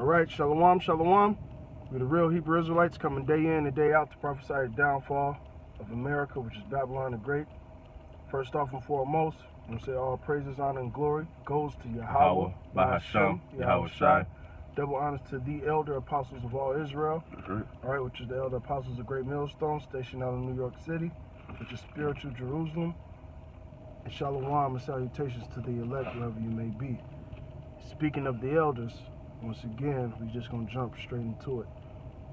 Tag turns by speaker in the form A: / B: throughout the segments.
A: All right, shalom, shalom. We're the real Hebrew Israelites coming day in and day out to prophesy the downfall of America, which is Babylon the Great. First off and foremost, I'm going to say all praises, honor, and glory goes to Yahweh, Bahashem, Yahweh Shai. Double honors to the elder apostles of all Israel, all right, which is the elder apostles of Great Millstone, stationed out in New York City, which is spiritual Jerusalem. And shalom and salutations to the elect, wherever you may be. Speaking of the elders, once again, we're just going to jump straight into it.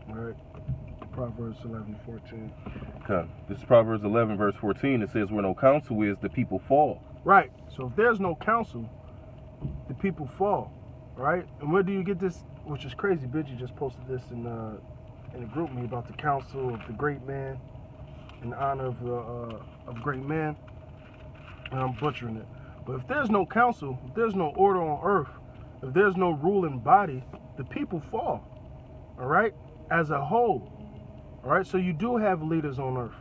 A: All right, Proverbs 11:14.
B: Okay, this is Proverbs 11, verse 14. It says, where no counsel is, the people fall.
A: Right, so if there's no counsel, the people fall, right? And where do you get this, which is crazy, Benji just posted this in a group me about the counsel of the great man, in honor of great man, and I'm butchering it. But if there's no counsel, if there's no order on earth, if there's no ruling body, the people fall, all right, as a whole, all right? So you do have leaders on earth.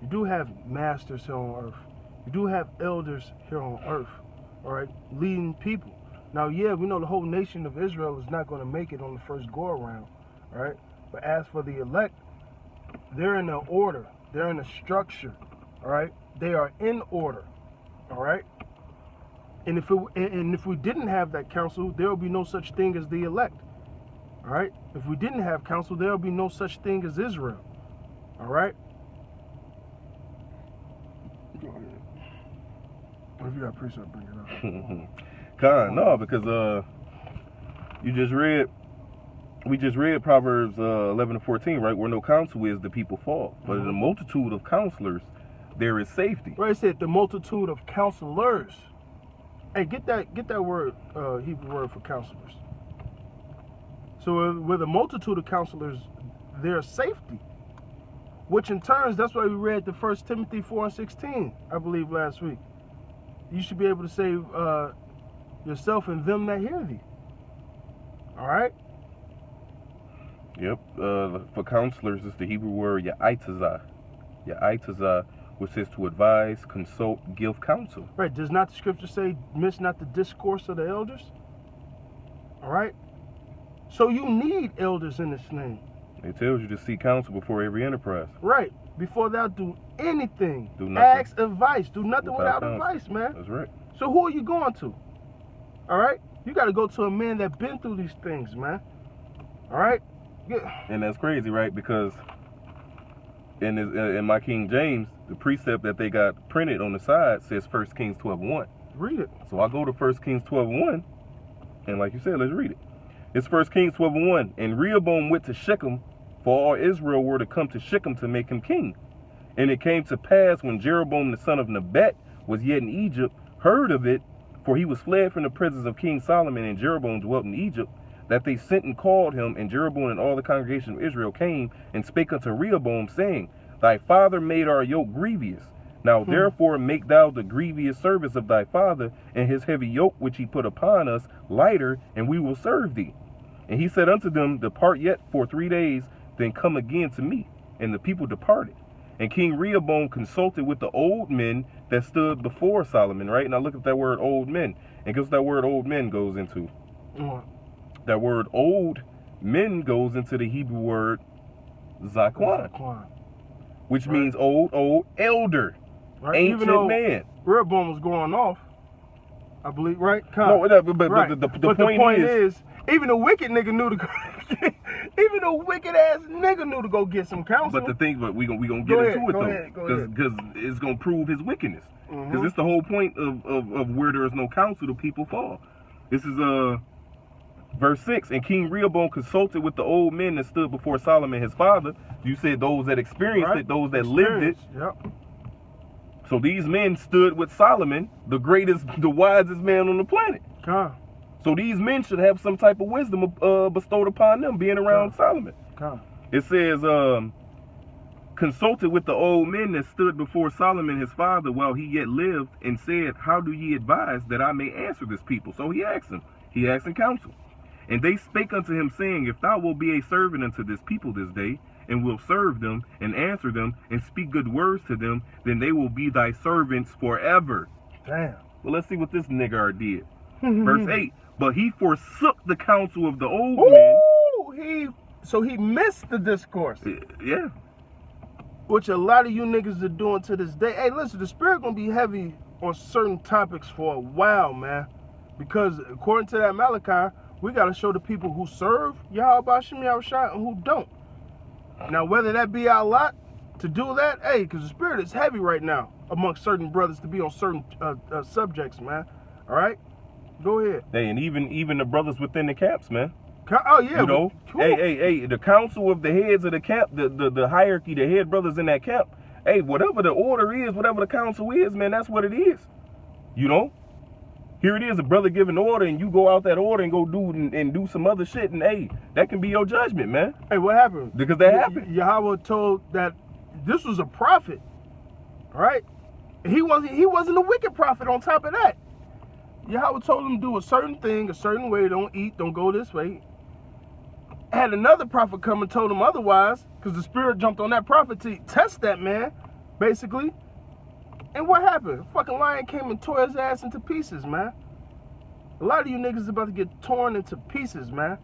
A: You do have masters here on earth. You do have elders here on earth, all right, leading people. Now, yeah, we know the whole nation of Israel is not going to make it on the first go-around, all right? But as for the elect, they're in an order. They're in a structure, all right? They are in order, all right? And if we didn't have that counsel, there will be no such thing as the elect. All right? If we didn't have counsel, there will be no such thing as Israel. All right? Go ahead. If you got precept, bring it up.
B: No, because we just read Proverbs 11 and 14, right? Where no counsel is, the people fall. But in the multitude of counselors, there is safety.
A: Right, it said the multitude of counselors. Hey, get that word, Hebrew word for counselors. So with a multitude of counselors, there's safety. Which in turns, that's why we read the 1 Timothy 4 and 16, I believe, last week. You should be able to save yourself and them that hear thee. All right?
B: Yep. For counselors, it's the Hebrew word ya'itazah. Ya'itazah, which says to advise, consult, give counsel.
A: Right. Does not the scripture say, miss not the discourse of the elders? All right? So you need elders in this name.
B: It tells you to seek counsel before every enterprise.
A: Right. Before thou do anything.
B: Do nothing.
A: Ask advice. Do nothing without advice, man.
B: That's right.
A: So who are you going to? All right? You got to go to a man that been through these things, man. All right? Yeah.
B: And that's crazy, right? Because in my King James, the precept that they got printed on the side says 1 Kings 12:1.
A: Read it.
B: So I go to 1 Kings 12:1, and like you said, let's read it. It's 1 Kings 12:1. And Rehoboam went to Shechem, for all Israel were to come to Shechem to make him king. And it came to pass when Jeroboam the son of Nebat was yet in Egypt, heard of it, for he was fled from the presence of King Solomon, and Jeroboam dwelt in Egypt, that they sent and called him, and Jeroboam and all the congregation of Israel came and spake unto Rehoboam, saying, thy father made our yoke grievous. Now therefore make thou the grievous service of thy father, and his heavy yoke which he put upon us lighter, and we will serve thee. And he said unto them, depart yet for 3 days, then come again to me. And the people departed. And King Rehoboam consulted with the old men that stood before Solomon, right? Now look at that word old men. And guess what that word old men goes into? That word old men goes into the Hebrew word zakwan, which means old elder, ancient man.
A: Rehoboam was going off, I believe, right?
B: No, but right. the point is,
A: even a wicked nigga knew to go. Even a wicked ass nigga knew to go get some counsel.
B: But the thing, we gonna get into it though, because it's gonna prove his wickedness. Because it's the whole point of where there is no counsel, the people fall. This is verse 6. And King Rehoboam consulted with the old men that stood before Solomon his father. You said those that experienced it, those that lived it.
A: Yep.
B: So these men stood with Solomon, the greatest, the wisest man on the planet. So these men should have some type of wisdom bestowed upon them, being around Solomon. It says, consulted with the old men that stood before Solomon his father while he yet lived, and said, how do ye advise that I may answer this people? So he asked him. He asked in counsel. And they spake unto him, saying, if thou wilt be a servant unto this people this day, and will serve them, and answer them, and speak good words to them, then they will be thy servants forever.
A: Damn.
B: Well, let's see what this nigger did. Verse 8. but he forsook the counsel of the old men.
A: So he missed the discourse.
B: Yeah.
A: Which a lot of you niggas are doing to this day. Hey, listen, the spirit gonna be heavy on certain topics for a while, man. Because according to that Malachi, we gotta show the people who serve Yahweh Shem Yahushua and who don't. Now, whether that be our lot to do that, hey, because the spirit is heavy right now amongst certain brothers to be on certain subjects, man. All right, go ahead.
B: Hey, and even the brothers within the camps, man.
A: Oh yeah,
B: you know, hey, the council of the heads of the camp, the hierarchy, the head brothers in that camp. Hey, whatever the order is, whatever the council is, man, that's what it is. You know, here it is, a brother giving order, and you go out that order and go do some other shit, and hey, that can be your judgment, man.
A: Hey, what happened?
B: Because that happened.
A: Yahweh told that this was a prophet, right? He wasn't a wicked prophet. On top of that, Yahweh told him to do a certain thing, a certain way. Don't eat, don't go this way. Had another prophet come and told him otherwise, because the spirit jumped on that prophet to test that man, basically. And what happened? A fucking lion came and tore his ass into pieces, man. A lot of you niggas is about to get torn into pieces, man,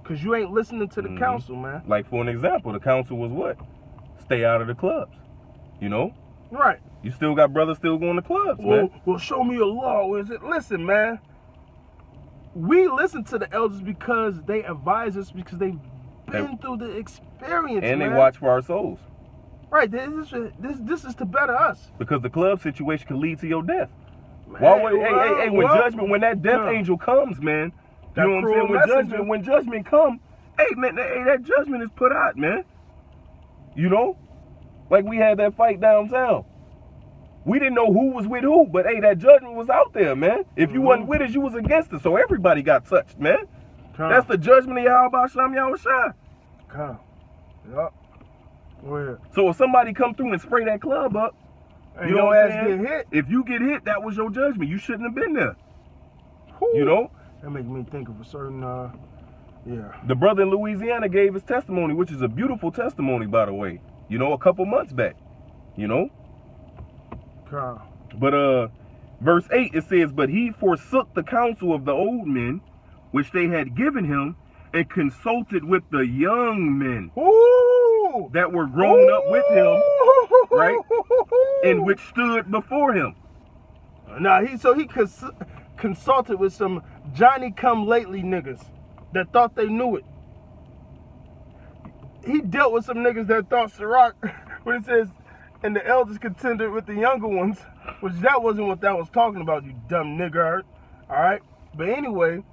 A: because you ain't listening to the council, man.
B: Like, for an example, the council was what? Stay out of the clubs, you know?
A: Right.
B: You still got brothers still going to clubs, man.
A: Well, show me a law. Is it? Listen, man. We listen to the elders because they advise us, because they've been through the experience,
B: and
A: man.
B: They watch for our souls.
A: Right. This is to better us.
B: Because the club situation can lead to your death.
A: Man,
B: when that death angel comes, man, you know what I'm saying? When judgment comes, hey, man, that judgment is put out, man. You know? Like we had that fight downtown. We didn't know who was with who, but hey, that judgment was out there, man. If you wasn't with us, you was against us. So everybody got touched, man. That's the judgment of Yahweh Shem Yahushua.
A: Yup. Go ahead.
B: So if somebody come through and spray that club up,
A: and
B: you know what I'm saying?
A: Get hit.
B: If you get hit, that was your judgment. You shouldn't have been there.
A: Whew.
B: You know?
A: That makes me think of a certain, yeah.
B: The brother in Louisiana gave his testimony, which is a beautiful testimony, by the way. You know, a couple months back. You know? But verse 8, it says, but he forsook the counsel of the old men, which they had given him, and consulted with the young men that were grown up with him, right? And which stood before him.
A: Now, he consulted with some Johnny-come-lately niggas that thought they knew it. He dealt with some niggas that thought Sirach, when it says, and the elders contended with the younger ones, which that wasn't what that was talking about, you dumb nigger. All right? But anyway,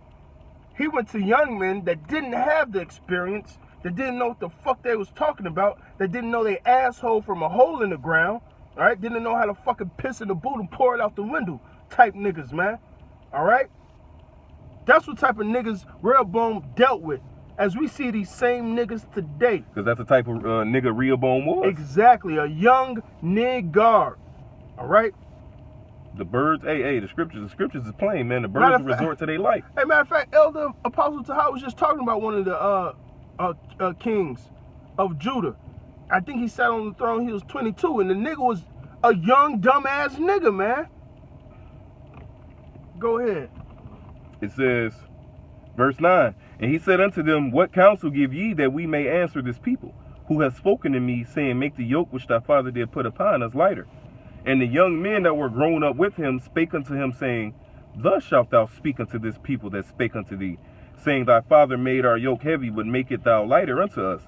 A: he went to young men that didn't have the experience, that didn't know what the fuck they was talking about, that didn't know they asshole from a hole in the ground, all right? Didn't know how to fucking piss in the boot and pour it out the window type niggas, man. All right? That's what type of niggas Rehoboam dealt with, as we see these same niggas today.
B: Because that's the type of nigga Rehoboam was.
A: Exactly, a young nigger. All right?
B: The birds, hey, the scriptures is plain, man. The birds resort to their life.
A: Hey, matter of fact, Elder Apostle Taha was just talking about one of the kings of Judah. I think he sat on the throne, he was 22, and the nigga was a young, dumbass nigga, man. Go ahead.
B: It says, verse 9, and he said unto them, what counsel give ye that we may answer this people, who have spoken to me, saying, make the yoke which thy father did put upon us lighter? And the young men that were grown up with him spake unto him, saying, thus shalt thou speak unto this people that spake unto thee, saying, thy father made our yoke heavy, but make it thou lighter unto us.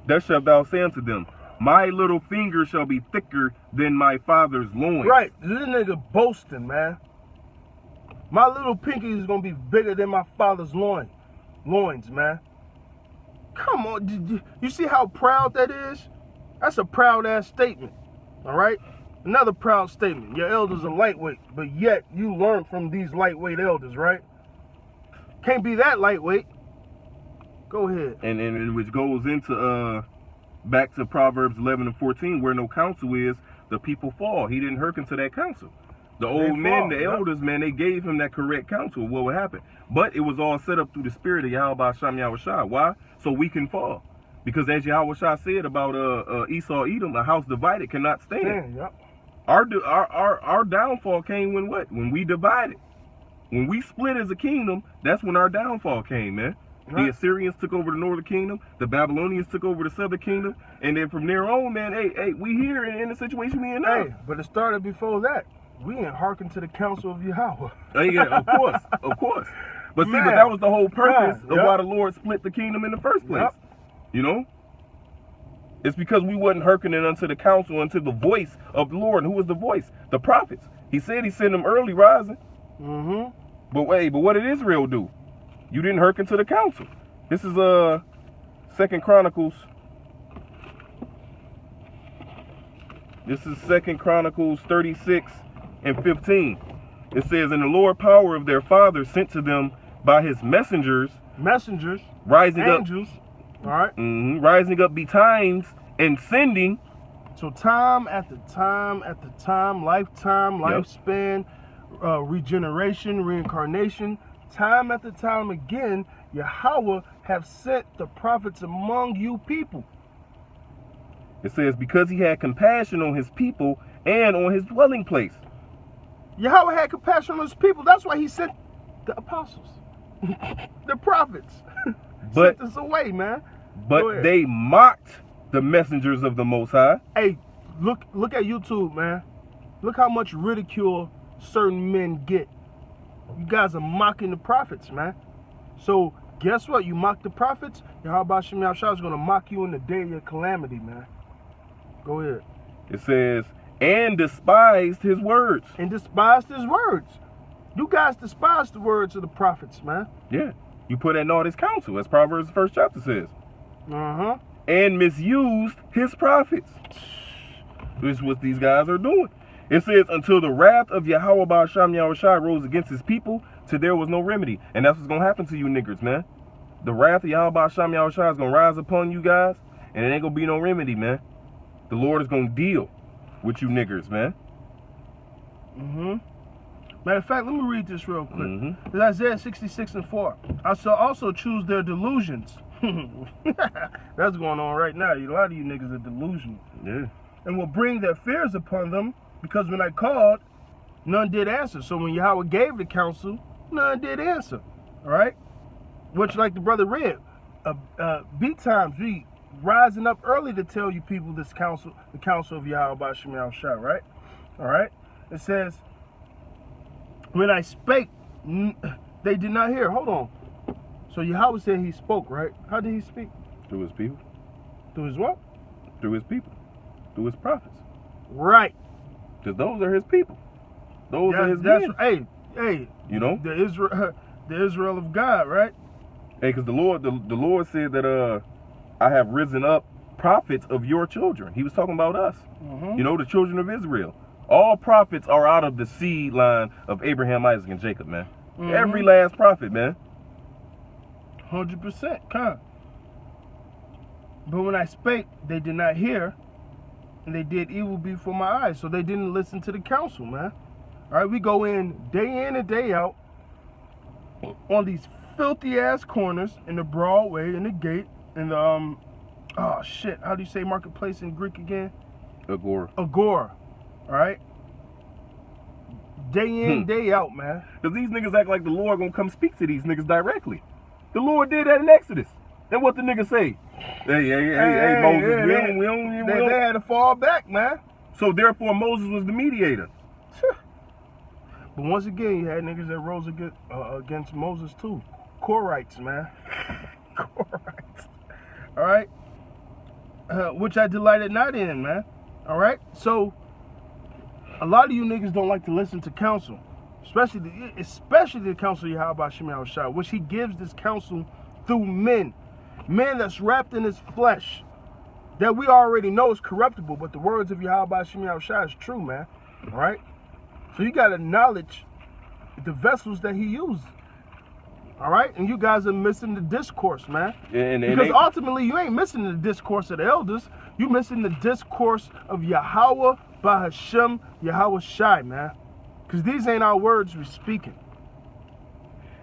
B: Thus shalt thou say unto them, my little finger shall be thicker than my father's loins.
A: Right, this nigga boasting, man. My little pinky is gonna be bigger than my father's loins, man. Come on, you see how proud that is? That's a proud ass statement, all right? Another proud statement. Your elders are lightweight, but yet you learn from these lightweight elders, right? Can't be that lightweight. Go ahead.
B: And which goes into back to Proverbs 11 and 14, where no counsel is, the people fall. He didn't hearken to that counsel. The old men, the elders, man, they gave him that correct counsel of what would happen. But it was all set up through the spirit of Yahweh Shem Yahushua. Why? So we can fall. Because as Yahushua said about Esau Edom, a house divided cannot stand.
A: Yep.
B: Our downfall came when what? When we divided. When we split as a kingdom, that's when our downfall came, man.
A: Right.
B: The Assyrians took over the northern kingdom, the Babylonians took over the southern kingdom, and then from there on, man, hey, we here in the situation we in now.
A: Hey, but it started before that. We ain't hearken to the counsel of Yahweh.
B: Yeah, of course. But see,
A: Man.
B: but that was the whole purpose of
A: Yep.
B: why the Lord split the kingdom in the first place.
A: Yep.
B: You know? It's because we wasn't hearkening unto the counsel, unto the voice of the Lord. And who was the voice? The prophets. He said he sent them early rising.
A: Mm-hmm.
B: But what did Israel do? You didn't hearken to the counsel. This is 2 Chronicles. This is 2 Chronicles 36 and 15. It says, "And the Lord power of their fathers sent to them by his messengers,
A: Rising
B: up,
A: angels. All right.
B: rising up betimes and sending."
A: So time after time after time, lifetime, lifespan, regeneration, reincarnation, time after time again, Yahweh have sent the prophets among you people.
B: It says, because he had compassion on his people and on his dwelling place.
A: Yahweh had compassion on his people. That's why he sent the apostles, the prophets.
B: But
A: sent us away, man.
B: But they mocked the messengers of the Most High.
A: Hey, look at YouTube, man. Look how much ridicule certain men get. You guys are mocking the prophets, man. So guess what? You mock the prophets, Yahweh Shem Yahshua is going to mock you in the day of your calamity, man. Go ahead.
B: It says, and despised his words.
A: And despised his words. You guys despise the words of the prophets, man.
B: Yeah. You put at naught his counsel, as Proverbs, the 1st chapter says.
A: Uh-huh.
B: And misused his prophets. This is what these guys are doing. It says, until the wrath of Yahweh Shem Yahshua rose against his people, till there was no remedy. And that's what's going to happen to you niggers, man. The wrath of Yahweh Shem Yahshua is going to rise upon you guys, and it ain't going to be no remedy, man. The Lord is going to deal with you niggers, man.
A: Matter of fact, let me read this real quick. It's Isaiah 66 and 4. I shall also choose their delusions. That's going on right now. A lot of you niggas are delusional.
B: Yeah.
A: And will bring their fears upon them, because when I called, none did answer. So when Yahweh gave the counsel, none did answer. All right? Which, like the brother read, beat times, we rising up early to tell you people this counsel, the counsel of Yahweh Shem Yahshua, right? All right? It says, when I spake, they did not hear. Hold on. So Yahweh said he spoke, right? How did he speak?
B: Through his people.
A: Through his what?
B: Through his people. Through his prophets.
A: Right.
B: Because those are his people. Those are his men.
A: Hey.
B: You know?
A: The Israel of God, right?
B: Hey, because the Lord said that I have risen up prophets of your children. He was talking about us. You know, the children of Israel. All prophets are out of the seed line of Abraham, Isaac, and Jacob, man. Every last prophet, man.
A: 100%, come. But when I spake, they did not hear, and they did evil before my eyes. So they didn't listen to the counsel, man. All right, we go in and day out on these filthy ass corners in the Broadway, in the gate, in the oh shit, how do you say marketplace in Greek again?
B: Agora.
A: Agora. All right. Day in, day out, man.
B: Because these niggas act like the Lord gonna come speak to these niggas directly. The Lord did that in Exodus. And what the niggas say? Hey, Moses, we don't.
A: They had to fall back, man.
B: So therefore Moses was the mediator.
A: But once again, you had niggas that rose against Moses too. Korhites, man. Korhites. All right. Which I delighted not in, man. All right. So a lot of you niggas don't like to listen to counsel, especially the counsel of Yahweh Shem Yahshua, which he gives this counsel through men that's wrapped in his flesh, that we already know is corruptible, but the words of Yahweh Shem Yahshua is true, man. All right. So you got to acknowledge the vessels that he used. All right? And you guys are missing the discourse, man. Because ultimately, you ain't missing the discourse of the elders. You missing the discourse of Yahweh, Bahashem, Yahweh Shai, man. Because these ain't our words we're speaking.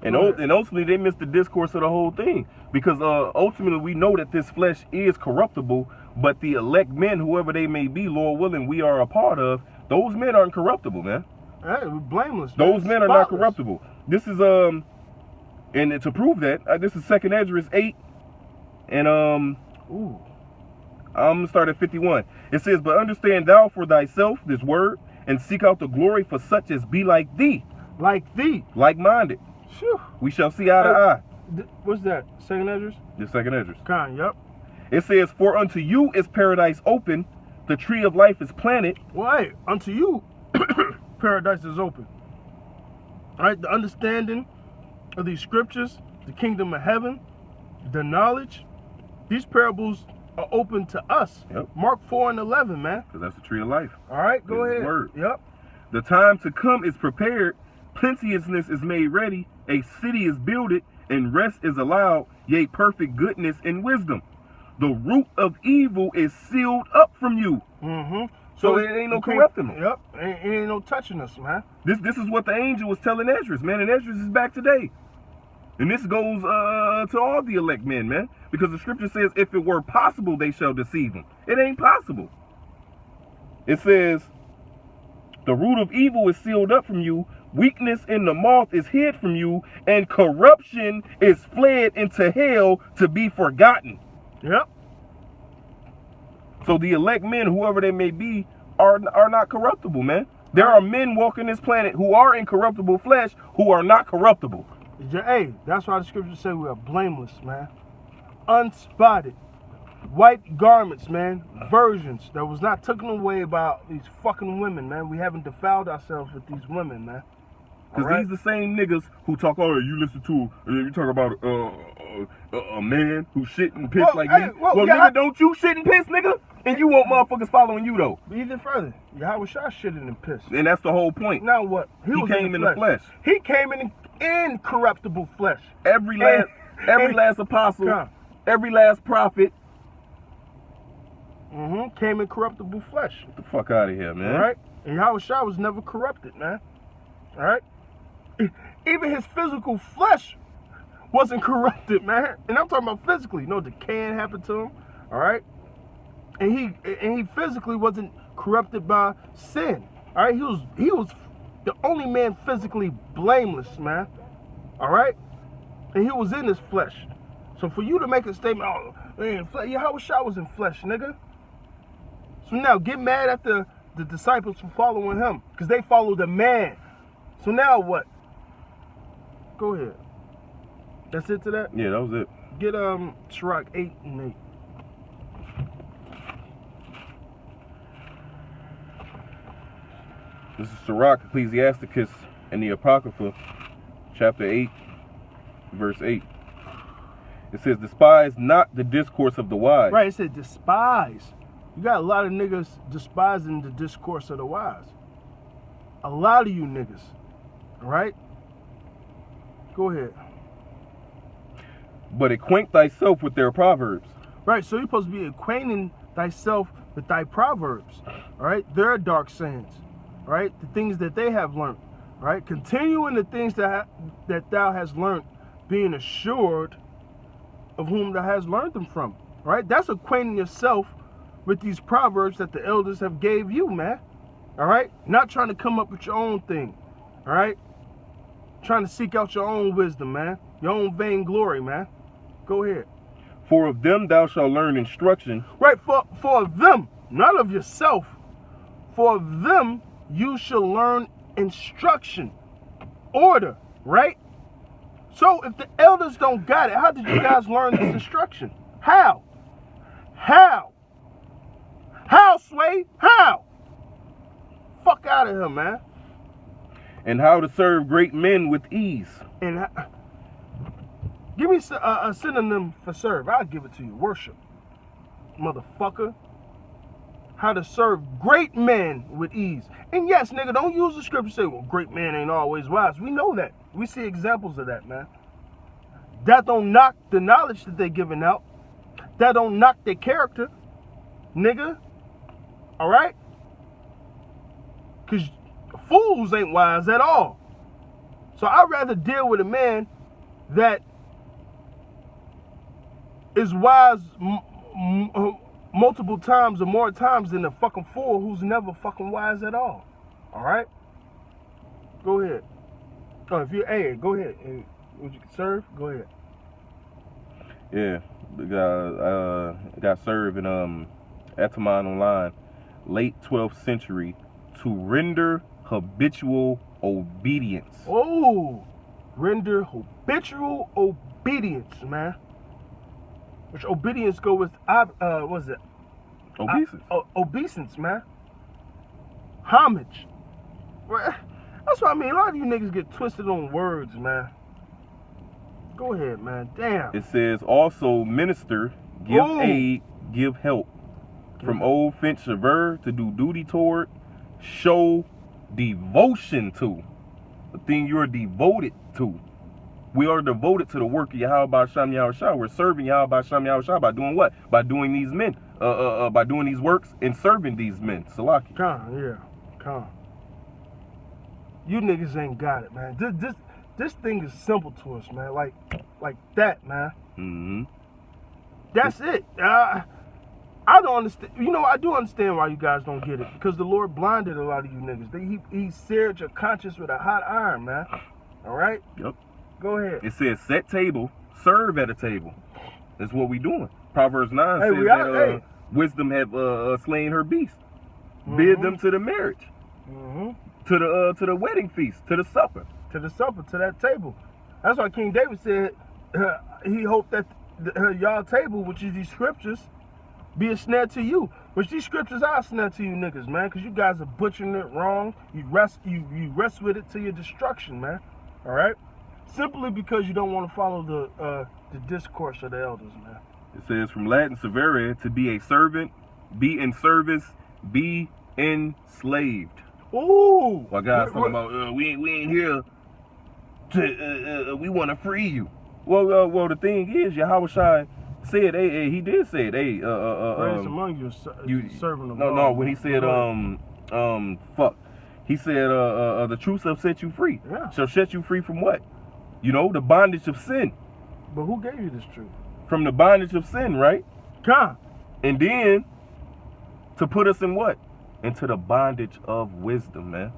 B: And ultimately, they missed the discourse of the whole thing. Because ultimately, we know that this flesh is corruptible, but the elect men, whoever they may be, Lord willing, we are a part of, those men aren't corruptible, man.
A: Hey, we're blameless.
B: Those men are not corruptible. This is and to prove that, this is 2nd Esdras 8, and
A: Ooh.
B: I'm gonna start at 51. It says, "But understand thou for thyself this word, and seek out the glory for such as be like thee, like-minded.
A: Phew.
B: We shall see eye to eye."
A: What's that? 2nd Esdras?
B: The 2nd Esdras.
A: Yep.
B: It says, "For unto you is paradise open, the tree of life is planted."
A: Well, hey, unto you, paradise is open. All right, the understanding of these scriptures, the kingdom of heaven, the knowledge, these parables are open to us.
B: Yep.
A: Mark 4 and 11, man.
B: Because that's the tree of life.
A: All right, go
B: This is
A: ahead.
B: word.
A: Yep.
B: "The time to come is prepared, plenteousness is made ready, a city is builded, and rest is allowed, yea, perfect goodness and wisdom. The root of evil is sealed up from you."
A: Mm-hmm.
B: So it ain't no corruptible.
A: Yep. It ain't no touching us, man.
B: This is what the angel was telling Esdras, man, and Esdras is back today. And this goes to all the elect men, man, because the scripture says, "If it were possible, they shall deceive them." It ain't possible. It says, "The root of evil is sealed up from you, weakness in the moth is hid from you, and corruption is fled into hell to be forgotten."
A: Yep.
B: So the elect men, whoever they may be, are not corruptible, man. There are men walking this planet who are in corruptible flesh who are not corruptible.
A: Hey, that's why the scriptures say we are blameless, man. Unspotted. White garments, man. Virgins that was not taken away by these fucking women, man. We haven't defiled ourselves with these women, man.
B: Because these the same niggas who talk, "Oh, you listen to, you talk about a man who shit and piss like me." Well,
A: yeah,
B: nigga, don't you shit and piss, nigga? And you want motherfuckers following you, though.
A: Even further, Yahweh Shah shitted and pissed.
B: And that's the whole point.
A: Now what?
B: He came in the flesh.
A: He came in incorruptible flesh.
B: Every last apostle, every last prophet.
A: Came in corruptible flesh.
B: Get the fuck out of here, man.
A: All right? And Yahweh Shah was never corrupted, man. All right? Even his physical flesh wasn't corrupted, man. And I'm talking about physically. No decaying happened to him. All right? And he physically wasn't corrupted by sin. All right? He was the only man physically blameless, man. All right? And he was in his flesh. So for you to make a statement, "Oh, man, Yahweh Shah was in flesh, nigga." So now get mad at the disciples for following him, because they followed the man. So now what? Go ahead. That's it to that?
B: Yeah, that was it.
A: Get Sirach 8 and 8.
B: This is Sirach, Ecclesiasticus, and the Apocrypha, chapter 8, verse 8. It says, "Despise not the discourse of the wise."
A: Right, it said despise. You got a lot of niggas despising the discourse of the wise. A lot of you niggas. All right? Go ahead.
B: "But acquaint thyself with their proverbs."
A: Right, so you're supposed to be acquainting thyself with thy proverbs. All right? Their dark sayings. All right? The things that they have learned. All right? Continuing the things that thou hast learned, being assured of whom thou hast learned them from. All right? That's acquainting yourself with these proverbs that the elders have gave you, man. All right? Not trying to come up with your own thing. All right? Trying to seek out your own wisdom, man. Your own vainglory, man. Go ahead.
B: "For of them thou shalt learn instruction."
A: Right, for them, not of yourself. For them you shall learn instruction. Order, right? So if the elders don't got it, how did you guys learn this instruction? How? How, Sway? How? Fuck out of here, man.
B: "And how to serve great men with ease."
A: And give me a synonym for serve. I'll give it to you. Worship. Motherfucker. How to serve great men with ease. And yes, nigga, don't use the scripture to say, "Well, great men ain't always wise." We know that. We see examples of that, man. That don't knock the knowledge that they giving out. That don't knock their character, nigga. All right? Because fools ain't wise at all. So I'd rather deal with a man that is wise multiple times or more times than a fucking fool who's never fucking wise at all. All right? Go ahead. Oh, if you, hey, go ahead. Would you serve? Go ahead.
B: Yeah, the guy got served in Atamon Online, late 12th century, to render habitual obedience.
A: Oh, render habitual obedience, man. Which obedience go with what's it?
B: Obeisance.
A: Obeisance, man. Homage. Well, that's what I mean. A lot of you niggas get twisted on words, man. Go ahead, man. Damn.
B: It says also minister, give aid, give help. From old Finch Sever, to do duty toward, show devotion to. The thing you're devoted to. We are devoted to the work of Yahweh Shem Yahushua. We're serving Yahweh Shem Yahushua by doing what? By doing these men. By doing these works and serving these men. Salaki.
A: Come. You niggas ain't got it, man. This thing is simple to us, man. Like that, man.
B: Mm-hmm.
A: That's it. I don't understand. You know, I do understand why you guys don't get it. Because the Lord blinded a lot of you niggas. He seared your conscience with a hot iron, man. All right?
B: Yep.
A: Go ahead.
B: It says set table, serve at a table. That's what we doing. Proverbs 9 says that wisdom have slain her beast. Bid them to the marriage. To the wedding feast, to the supper.
A: To that table. That's why King David said he hoped that y'all table, which is these scriptures, be a snare to you. Which these scriptures are a snare to you niggas, man, because you guys are butchering it wrong. You rest with it to your destruction, man. All right? Simply because you don't want to follow the discourse of the elders, man.
B: It says from Latin severe, to be a servant, be in service, be enslaved.
A: Ooh.
B: While guys talking about we ain't here to we want to free you. Well, the thing is, Yahushua said, he did say it,
A: grace among you serving the Lord.
B: No, when he said, fuck, he said, the truth shall set you free.
A: Yeah. Shall
B: set you free from what? You know, the bondage of sin.
A: But who gave you this truth?
B: From the bondage of sin, right?
A: God.
B: And then to put us in what? Into the bondage of wisdom, man.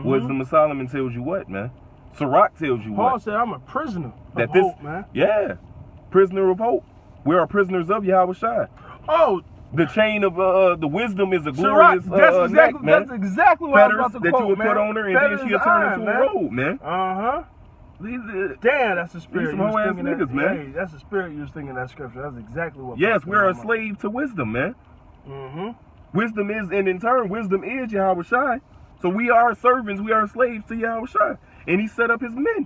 B: Wisdom of Solomon tells you what, man? Sirach tells you what?
A: Paul said, I'm a prisoner of hope, man.
B: Yeah, prisoner of hope. We are prisoners of Yahushua.
A: Oh,
B: the chain of the wisdom is a glorious
A: that's exactly what I was about to
B: that
A: quote,
B: you would put on her, and then she'll turn into a robe, man.
A: Damn, that's the spirit.
B: These some whole ass niggas, man.
A: Hey, that's the spirit you was thinking that scripture. That's exactly what.
B: Yes, we're a slave to wisdom, man. Wisdom is, and in turn, wisdom is Yahushua. So we are servants, we are slaves to Yahushua. And he set up his men.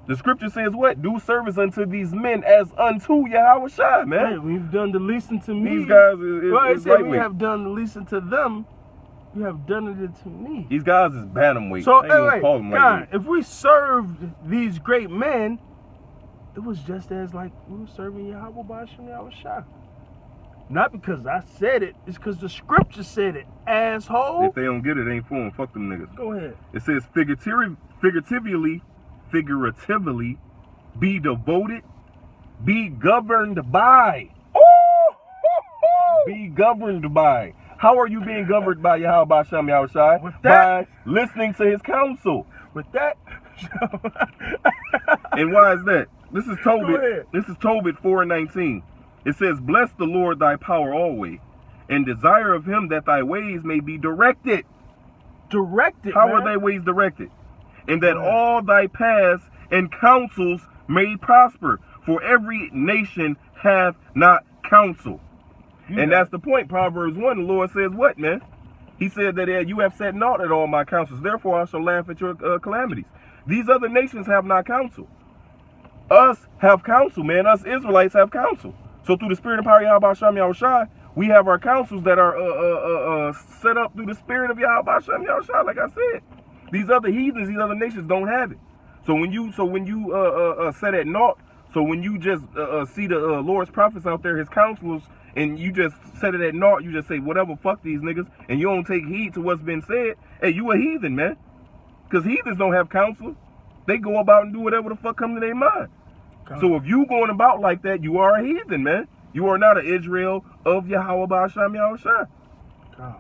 B: The scripture says what? Do service unto these men as unto Yahushua, man.
A: Hey, we've done the least unto me.
B: These guys is lightweight.
A: We have done the least unto them. You have done it to me.
B: These guys is bantamweight.
A: So,
B: God,
A: if we served these great men, it was just as like we were serving Yahweh B'Shem Yahushua. Not because I said it, it's because the scripture said it, asshole.
B: If they don't get it, ain't for them. Fuck them niggas.
A: Go ahead.
B: It says figuratively, be devoted, be governed by. Be governed by. How are you being governed by Yahweh B'Shem Yahushua? By listening to his counsel.
A: With that.
B: And why is that? This is Tobit. This is Tobit 4:19. It says, bless the Lord thy power always, and desire of him that thy ways may be directed.
A: Directed,
B: How are thy ways directed? And that all thy paths and counsels may prosper. For every nation hath not counsel. And that's the point. Proverbs 1, the Lord says what, man? He said that you have set naught at all my counsels. Therefore I shall laugh at your calamities. These other nations have not counsel. Us have counsel, man. Us Israelites have counsel. So through the spirit and power of Yahweh B'Shem Yahushua, we have our counsels that are set up through the spirit of Yahweh B'Shem Yahushua, like I said. These other heathens, these other nations don't have it. So when you set at naught, so when you just see the Lord's prophets out there, his counselors, and you just set it at naught, you just say, whatever, fuck these niggas, and you don't take heed to what's been said, hey, you a heathen, man. Because heathens don't have counsel. They go about and do whatever the fuck comes to their mind. So if you going about like that, you are a heathen, man. You are not an Israel of Yahweh B'Shem Yahushua.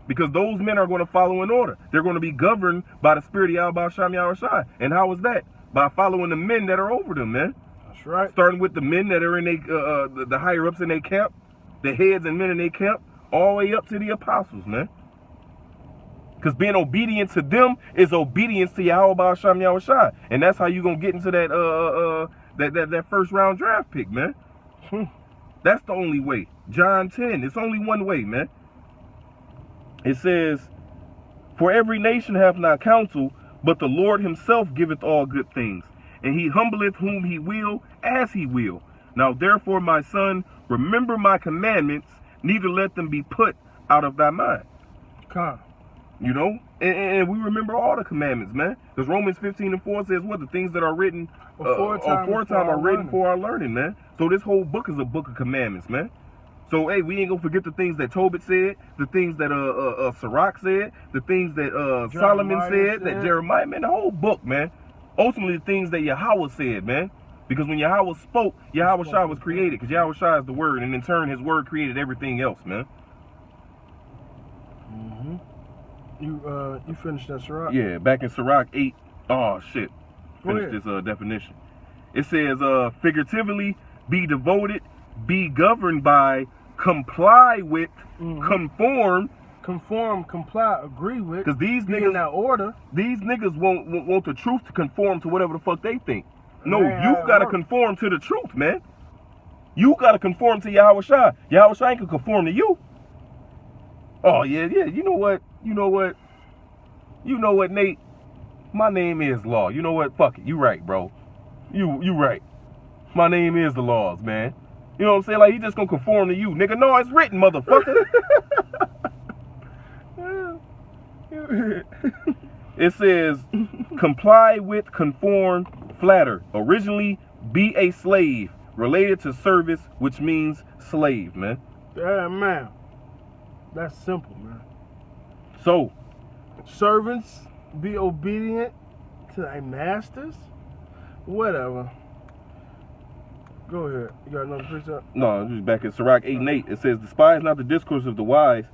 B: Because those men are going to follow in order. They're going to be governed by the spirit of Yahweh Shem Yahushua. And how is that? By following the men that are over them, man.
A: That's right.
B: Starting with the men that are in the higher ups in their camp, the heads and men in their camp, all the way up to the apostles, man. Because being obedient to them is obedience to Yahweh Shem Yahushua. And that's how you're going to get into that first round draft pick, man. That's the only way. John 10, it's only one way, man. It says, for every nation hath not counsel, but the Lord himself giveth all good things, and he humbleth whom he will, as he will. Now therefore, my son, remember my commandments, neither let them be put out of thy mind. You know, and we remember all the commandments, man. Because Romans 15:4 says what? The things that are written aforetime are written for our learning, man. So this whole book is a book of commandments, man. So, hey, we ain't gonna forget the things that Tobit said, the things that Sirach said, the things that Solomon said, that Jeremiah, man, the whole book, man. Ultimately, the things that Yahweh said, man. Because when Yahweh spoke, Yahweh Shai was created. Because Yahweh Shai is the word, and in turn, his word created everything else, man.
A: You finished that Sirach?
B: Yeah, back in Sirach 8. Oh, shit. Finish this definition. It says, figuratively, be devoted, be governed by, comply with, conform.
A: Conform, comply, agree with.
B: Because these niggas
A: in that order.
B: These niggas want the truth to conform to whatever the fuck they think. No, you gotta conform to the truth, man. You gotta conform to Yahweh Shai. Yahweh Shai ain't can conform to you. Oh yeah. You know what, Nate? My name is law. You know what? Fuck it. You right, bro. You right. My name is the laws, man. You know what I'm saying? Like, he just gonna conform to you. Nigga, no, it's written, motherfucker. It says, comply with, conform, flatter. Originally, be a slave. Related to service, which means slave, man.
A: Yeah, man. That's simple, man.
B: So,
A: servants, be obedient to thy masters. Whatever. Go ahead. You got another precept?
B: No, just back in Sirach 8:8. It says, despise not the discourse of the wise,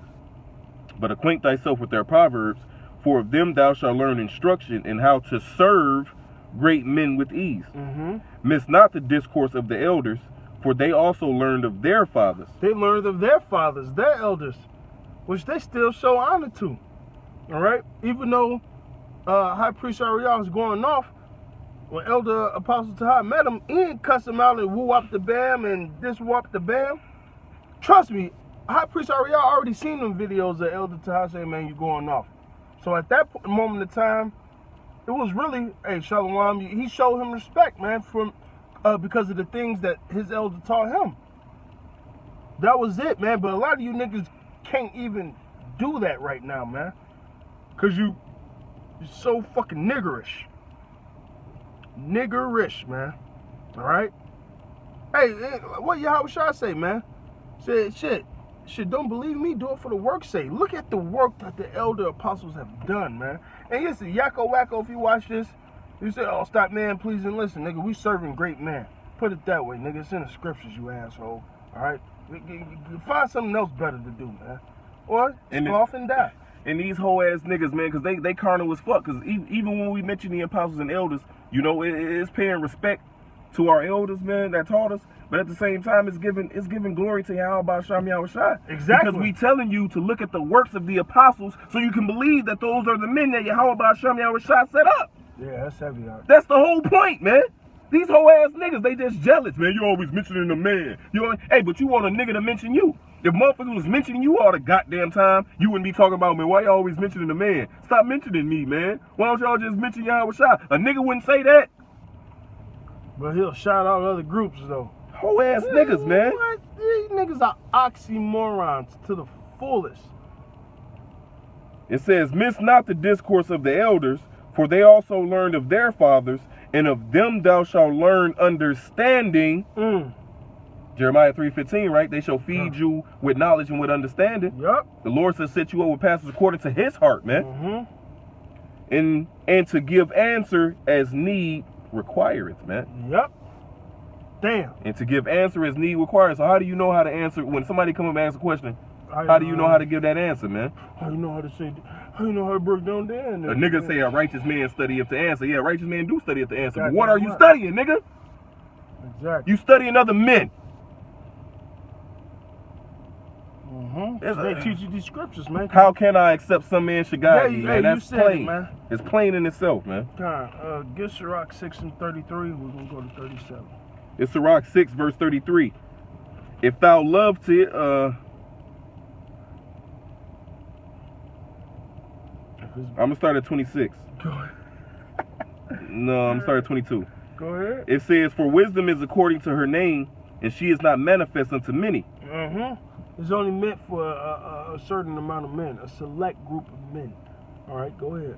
B: but acquaint thyself with their proverbs. For of them thou shalt learn instruction in how to serve great men with ease. Miss not the discourse of the elders, for they also learned of their fathers.
A: They learned of their fathers, their elders, which they still show honor to. All right? Even though High Priest Ariel was going off, when Elder Apostle Tahar met him, he didn't cuss him out and woo up the bam and this woo up the bam. Trust me, High Priest Ariel already seen them videos of Elder Tahar saying, man, you going off. So at that moment in time, it was really, hey, Shalom, he showed him respect, man, from because of the things that his elder taught him. That was it, man. But a lot of you niggas can't even do that right now, man. Because you're so fucking niggerish. Niggerish, man. All right? Hey, what Yahweh Shai say, man? Said, shit, don't believe me, do it for the work's sake. Look at the work that the elder apostles have done, man. And listen, Yakko Wacko, if you watch this, you say, oh, stop, man, please, and listen, nigga, we serving great men. Put it that way, nigga. It's in the scriptures, you asshole. All right? Find something else better to do, man. Or go off and die.
B: And these whole ass niggas, man, because they carnal as fuck. Because even when we mention the apostles and elders, you know, it's paying respect to our elders, man, that taught us. But at the same time, it's giving glory to Yahweh Shem Yahushua.
A: Exactly.
B: Because we telling you to look at the works of the apostles so you can believe that those are the men that Yahweh Shem Yahushua set up.
A: Yeah, that's heavy.
B: That's the whole point, man. These whole ass niggas, they just jealous, man. You always mentioning a man. Hey, but you want a nigga to mention you. If motherfuckers was mentioning you all the goddamn time, you wouldn't be talking about me. Why you always mentioning a man? Stop mentioning me, man. Why don't y'all just mention Yahweh Shai? A nigga wouldn't say that.
A: But he'll shout out other groups, though.
B: Whole ass niggas, man.
A: What? These niggas are oxymorons to the fullest.
B: It says, miss not the discourse of the elders, for they also learned of their fathers, and of them thou shalt learn understanding. Jeremiah 3:15, right? They shall feed you with knowledge and with understanding.
A: Yup.
B: The Lord shall set you up with pastors according to his heart, man. And to give answer as need requireth, man.
A: Yup. Damn.
B: And to give answer as need requires. So how do you know how to answer when somebody come up and ask a question? How do you know how to give that answer, man?
A: How you know how to say? How you know how to break down the answer?
B: A nigga say a righteous man studieth the answer. Yeah, righteous men do study the answer. But
A: Exactly.
B: what are you studying, nigga?
A: Exactly.
B: You studying other men.
A: They teach you these scriptures, man.
B: How can I accept some man should guide you, man? That's plain.
A: It, man.
B: It's plain in itself, man.
A: Get Sirach 6 and 33. We're gonna go to 37.
B: It's Sirach 6 verse 33. If thou love to I'm gonna start at 26.
A: Go ahead.
B: No, I'm starting at 22.
A: Go ahead.
B: It says, for wisdom is according to her name, and she is not manifest unto many.
A: It's only meant for a certain amount of men, a select group of men. All right, go ahead.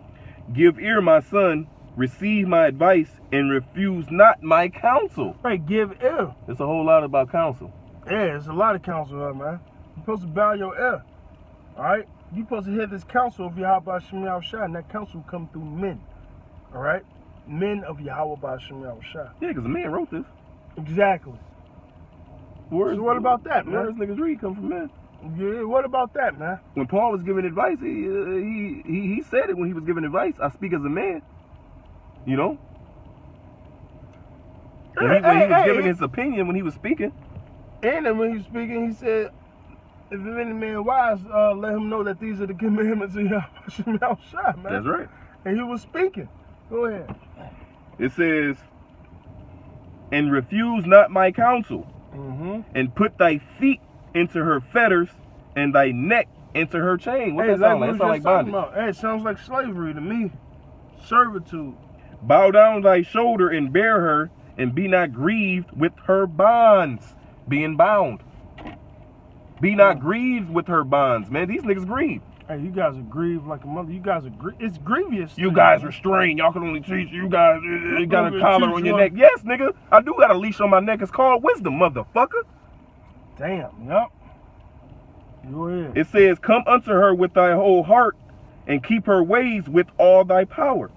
B: Give ear, my son, receive my advice, and refuse not my counsel.
A: Right, give ear.
B: It's a whole lot about counsel.
A: Yeah, there's a lot of counsel here, man. You're supposed to bow your ear. All right? You're supposed to hear this counsel of Yahweh Shem Yahushua, and that counsel come through men. All right? Men of Yahweh Shem Yahushua.
B: Yeah, because a man wrote this.
A: Exactly. So what about that, man?
B: Words niggas read come from men.
A: Yeah, what about that, man?
B: When Paul was giving advice, he said it when he was giving advice. I speak as a man. You know? When he was giving his opinion when he was speaking.
A: And then when he was speaking, he said, if any man wise, let him know that these are the commandments of Yahushua, man.
B: That's right.
A: And he was speaking. Go ahead.
B: It says, and refuse not my counsel, and put thy feet into her fetters, and thy neck into her chain. What that sound like? That sound like bondage.
A: Hey, it sounds like slavery to me. Servitude.
B: Bow down thy shoulder and bear her, and be not grieved with her bonds. Being bound. Be not grieved with her bonds, man. These niggas grieve.
A: Hey, you guys are grieved like a mother. You guys are it's grievous.
B: You guys are strained. Y'all can only teach. You guys got a collar on your neck. Yes, nigga. I do got a leash on my neck. It's called wisdom, motherfucker.
A: Damn. Yep. Go ahead.
B: It says, come unto her with thy whole heart, and keep her ways with all thy power.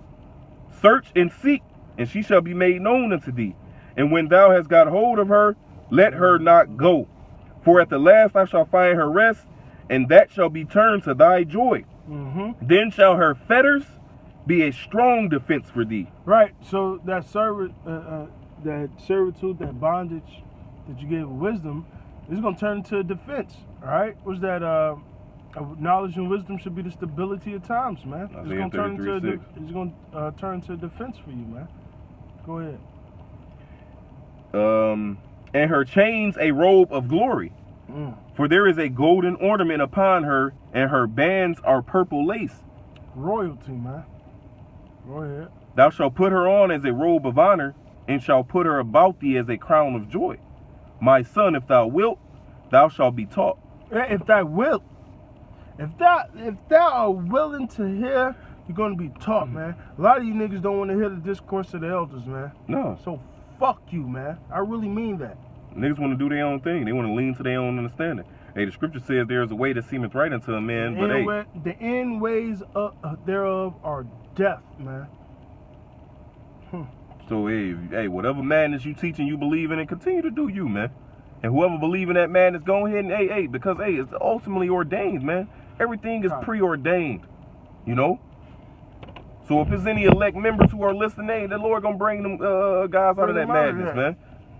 B: Search and seek, and she shall be made known unto thee. And when thou hast got hold of her, let her not go. For at the last thou shalt find her rest, and that shall be turned to thy joy. Then shall her fetters be a strong defense for thee. Right. So that
A: servitude, that bondage that you gave wisdom, is going to turn into a defense. All right. Was that knowledge and wisdom should be the stability of times, man. It's going to turn into a defense for you, man. Go ahead.
B: And her chains a robe of glory. For there is a golden ornament upon her, and her bands are purple lace.
A: Royalty, man. Go ahead.
B: Thou shalt put her on as a robe of honor, and shalt put her about thee as a crown of joy. My son, if thou wilt, thou shalt be taught.
A: If thou wilt. If thou are willing to hear, you're going to be taught, man. A lot of you niggas don't want to hear the discourse of the elders, man.
B: No.
A: So fuck you, man. I really mean that.
B: Niggas want to do their own thing. They want to lean to their own understanding. Hey, the scripture says there is a way that seemeth right unto a man, but hey,
A: the end ways thereof are death, man.
B: So hey, whatever madness you teach and you believe in, it continue to do you, man. And whoever believe in that madness, go ahead and because it's ultimately ordained, man. Everything is preordained, you know. So if there's any elect members who are listening, hey, the Lord gonna bring them guys out of that madness, man.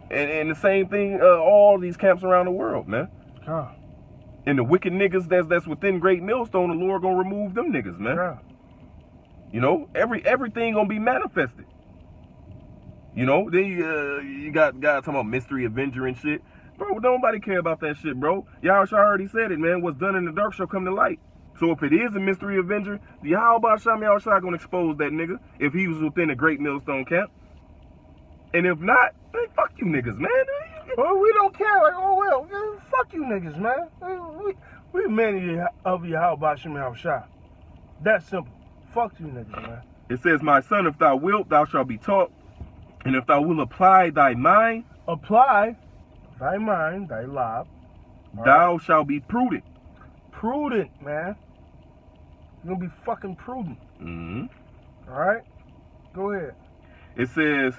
B: And the same thing, all these camps around the world, man. And the wicked niggas that's within Great Millstone, the Lord gonna remove them niggas, man. You know, everything gonna be manifested. You know, then you got guys talking about mystery avenger and shit. Bro, nobody care about that shit, bro. Yahushua already said it, man. What's done in the dark shall come to light. So if it is a mystery avenger, the Yahushua gonna expose that nigga if he was within a Great Millstone camp. And if not, man, fuck you niggas, man.
A: Well, we don't care. Like, oh well, fuck you niggas, man. We men of Yahweh Shem Yahushua. That's simple. Fuck you niggas, man.
B: It says, my son, if thou wilt, thou shalt be taught. And if thou wilt apply thy mind,
A: thy lob,
B: thou shalt be prudent.
A: Prudent, man. You're gonna be fucking prudent. All right? Go ahead.
B: It says,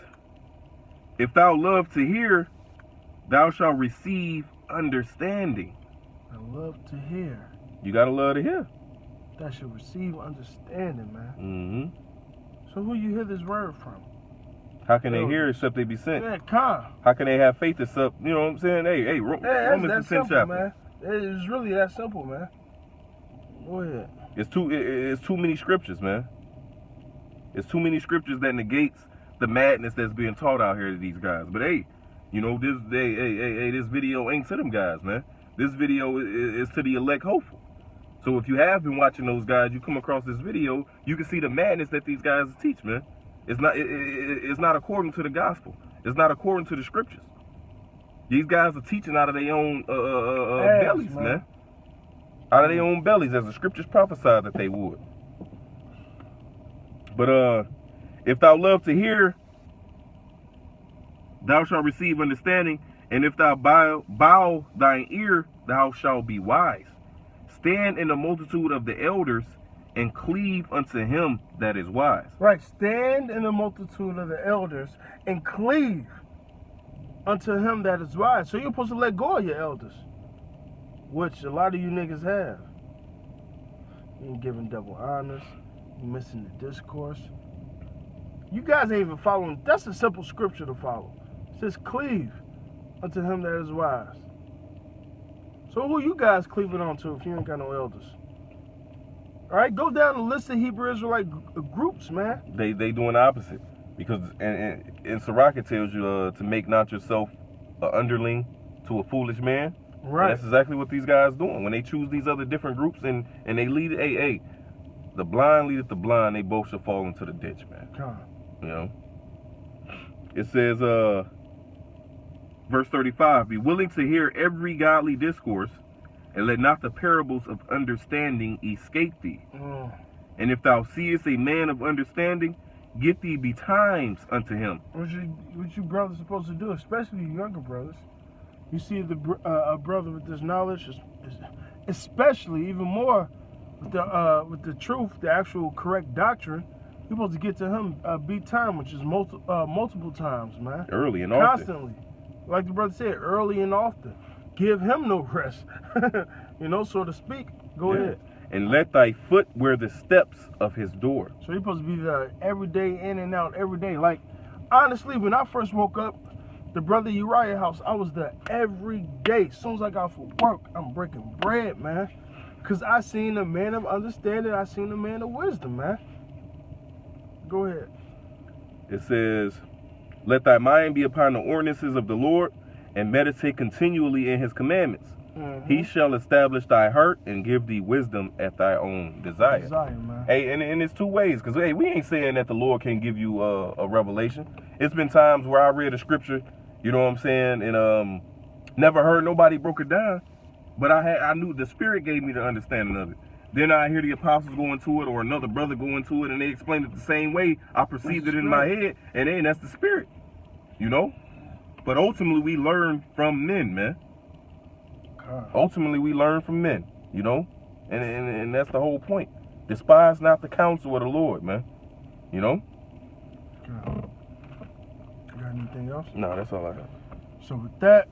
B: if thou love to hear, thou shalt receive understanding.
A: I love to hear.
B: You gotta love to hear.
A: That should receive understanding, man.
B: Mm-hmm.
A: So who you hear this word from?
B: How can they hear except they be sent?
A: Yeah, come.
B: How can they have faith except, you know what I'm saying? Hey, Romans the 10th
A: simple,
B: chapter.
A: Man. It's really that simple, man. Go ahead.
B: It's too many scriptures, man. It's too many scriptures that negates the madness that's being taught out here to these guys. But hey, you know, this video ain't to them guys, man. This video is to the elect hopeful. So if you have been watching those guys, you come across this video, you can see the madness that these guys teach, man. It's not according to the gospel. It's not according to the scriptures. These guys are teaching out of their own bellies, man. Out of their own bellies, as the scriptures prophesied that they would. But if thou love to hear, thou shalt receive understanding, and if thou bow thine ear, thou shalt be wise. Stand in the multitude of the elders, and cleave unto him that is wise.
A: Right, stand in the multitude of the elders, and cleave unto him that is wise. So you're supposed to let go of your elders, which a lot of you niggas have. You ain't giving double honors. You missing the discourse. You guys ain't even following. That's a simple scripture to follow. It says cleave unto him that is wise. So who you guys cleaving on to if you ain't got no elders? All right, go down the list of Hebrew Israelite groups, man.
B: They doing the opposite. Because in Sirach it tells you to make not yourself an underling to a foolish man.
A: Right.
B: And that's exactly what these guys doing. When they choose these other different groups and they lead it, hey, the blind leadeth the blind, they both shall fall into the ditch, man. You know? It says, verse 35, be willing to hear every godly discourse, and let not the parables of understanding escape thee. And if thou seest a man of understanding, get thee betimes unto him.
A: What you brothers supposed to do, especially you younger brothers. You see a brother with this knowledge, especially even more with the truth, the actual correct doctrine. You're supposed to get to him betime, which is multiple times, man.
B: Early and often.
A: Constantly. Like the brother said, early and often. Give him no rest, you know, so to speak. Go ahead.
B: And let thy foot wear the steps of his door.
A: So you're supposed to be there every day, in and out, every day. Like, honestly, when I first woke up, the brother Uriah house, I was there every day. As soon as I got for work, I'm breaking bread, man. Because I seen a man of understanding. I seen a man of wisdom, man. Go ahead.
B: It says, let thy mind be upon the ordinances of the Lord, and meditate continually in his commandments. He shall establish thy heart and give thee wisdom at thy own desire.
A: Man.
B: Hey, and it's two ways, because hey, we ain't saying that the Lord can't give you a revelation. It's been times where I read a scripture, you know what I'm saying, and never heard nobody broke it down, but I knew the Spirit gave me the understanding of it. Then I hear the apostles go into it, or another brother go into it, and they explain it the same way. I perceived it in my head, and then that's the Spirit, you know. But ultimately, we learn from men, man. Ultimately, we learn from men, you know, and that's the whole point. Despise not the counsel of the Lord, man. You know.
A: You got anything else?
B: No, that's all I got.
A: So with that,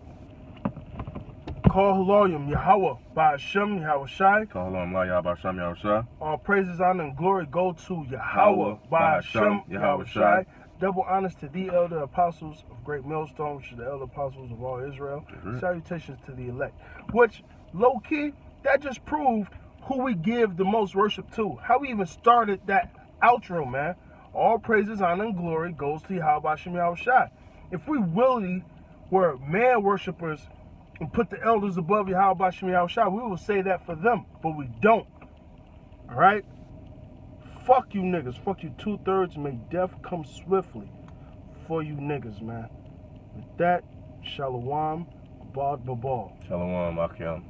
A: call Haloyim Yahweh by Hashem Yahweh Shai.
B: Call Haloyim Yahweh by Hashem Yahweh Shai.
A: All praises, honor, and glory go to Yahweh by Hashem Yahweh Shai. Double honors to the elder apostles of Great Millstone, which is the elder apostles of all Israel. Salutations to the elect. Which, low-key, that just proved who we give the most worship to. How we even started that outro, man. All praises, honor, and glory goes to Yahweh by Hashem Yahweh Shai. If we really were man worshippers and put the elders above Yahweh by Hashem Yahweh Shai, we will say that for them, but we don't. All right? Fuck you niggas. Fuck you 2/3. May death come swiftly for you niggas, man. With that, Shalom, Abad Babal.
B: Shalom, Akim.